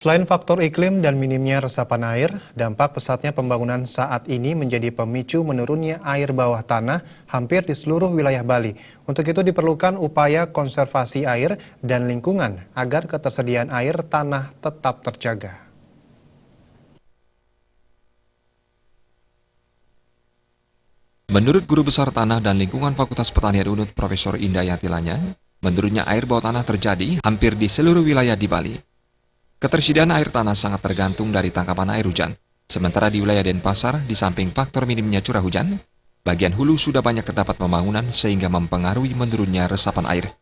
Selain faktor iklim dan minimnya resapan air, dampak pesatnya pembangunan saat ini menjadi pemicu menurunnya air bawah tanah hampir di seluruh wilayah Bali. Untuk itu diperlukan upaya konservasi air dan lingkungan agar ketersediaan air tanah tetap terjaga. Menurut Guru Besar Tanah dan Lingkungan Fakultas Pertanian UNUD Profesor Indayati Lanya, menurunnya air bawah tanah terjadi hampir di seluruh wilayah di Bali. Ketersediaan air tanah sangat tergantung dari tangkapan air hujan. Sementara di wilayah Denpasar, di samping faktor minimnya curah hujan, bagian hulu sudah banyak terdapat pembangunan sehingga mempengaruhi menurunnya resapan air.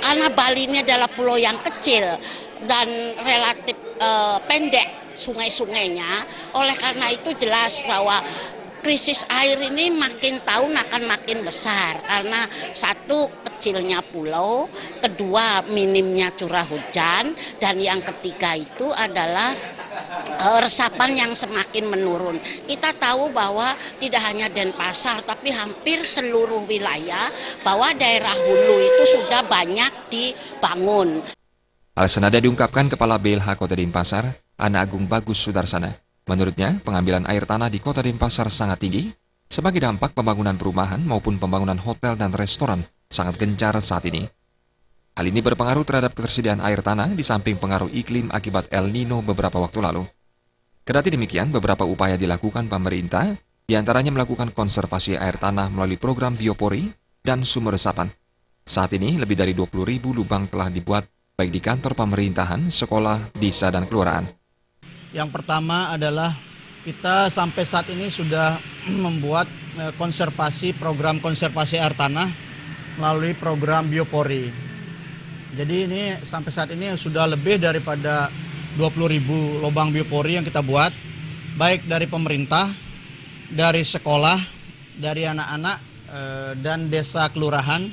Karena Bali ini adalah pulau yang kecil dan relatif pendek sungai-sungainya, oleh karena itu jelas bahwa krisis air ini makin tahun akan makin besar karena satu kecilnya pulau, kedua minimnya curah hujan, dan yang ketiga itu adalah resapan yang semakin menurun. Kita tahu bahwa tidak hanya Denpasar tapi hampir seluruh wilayah bahwa daerah hulu itu sudah banyak dibangun. Hal senada diungkapkan Kepala BLH Kota Denpasar, Ana Agung Bagus Sudarsana. Menurutnya, pengambilan air tanah di Kota Denpasar sangat tinggi, sebagai dampak pembangunan perumahan maupun pembangunan hotel dan restoran sangat gencar saat ini. Hal ini berpengaruh terhadap ketersediaan air tanah di samping pengaruh iklim akibat El Nino beberapa waktu lalu. Kendati demikian, beberapa upaya dilakukan pemerintah, diantaranya melakukan konservasi air tanah melalui program biopori dan sumber resapan. Saat ini, lebih dari 20.000 lubang telah dibuat baik di kantor pemerintahan, sekolah, desa, dan kelurahan. Yang pertama adalah kita sampai saat ini sudah membuat program konservasi air tanah melalui program biopori. Jadi ini sampai saat ini sudah lebih daripada 20.000 lubang biopori yang kita buat, baik dari pemerintah, dari sekolah, dari anak-anak dan desa kelurahan,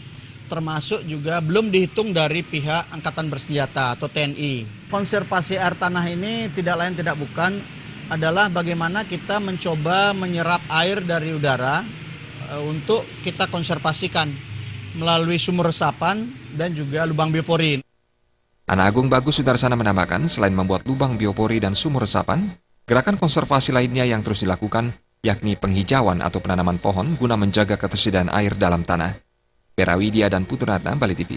termasuk juga belum dihitung dari pihak Angkatan Bersenjata atau TNI. Konservasi air tanah ini tidak lain tidak bukan adalah bagaimana kita mencoba menyerap air dari udara untuk kita konservasikan melalui sumur resapan dan juga lubang biopori. Ana Agung Bagus Sudarsana menambahkan, selain membuat lubang biopori dan sumur resapan, gerakan konservasi lainnya yang terus dilakukan yakni penghijauan atau penanaman pohon guna menjaga ketersediaan air dalam tanah. Perawidia dan Putrata, Bali TV.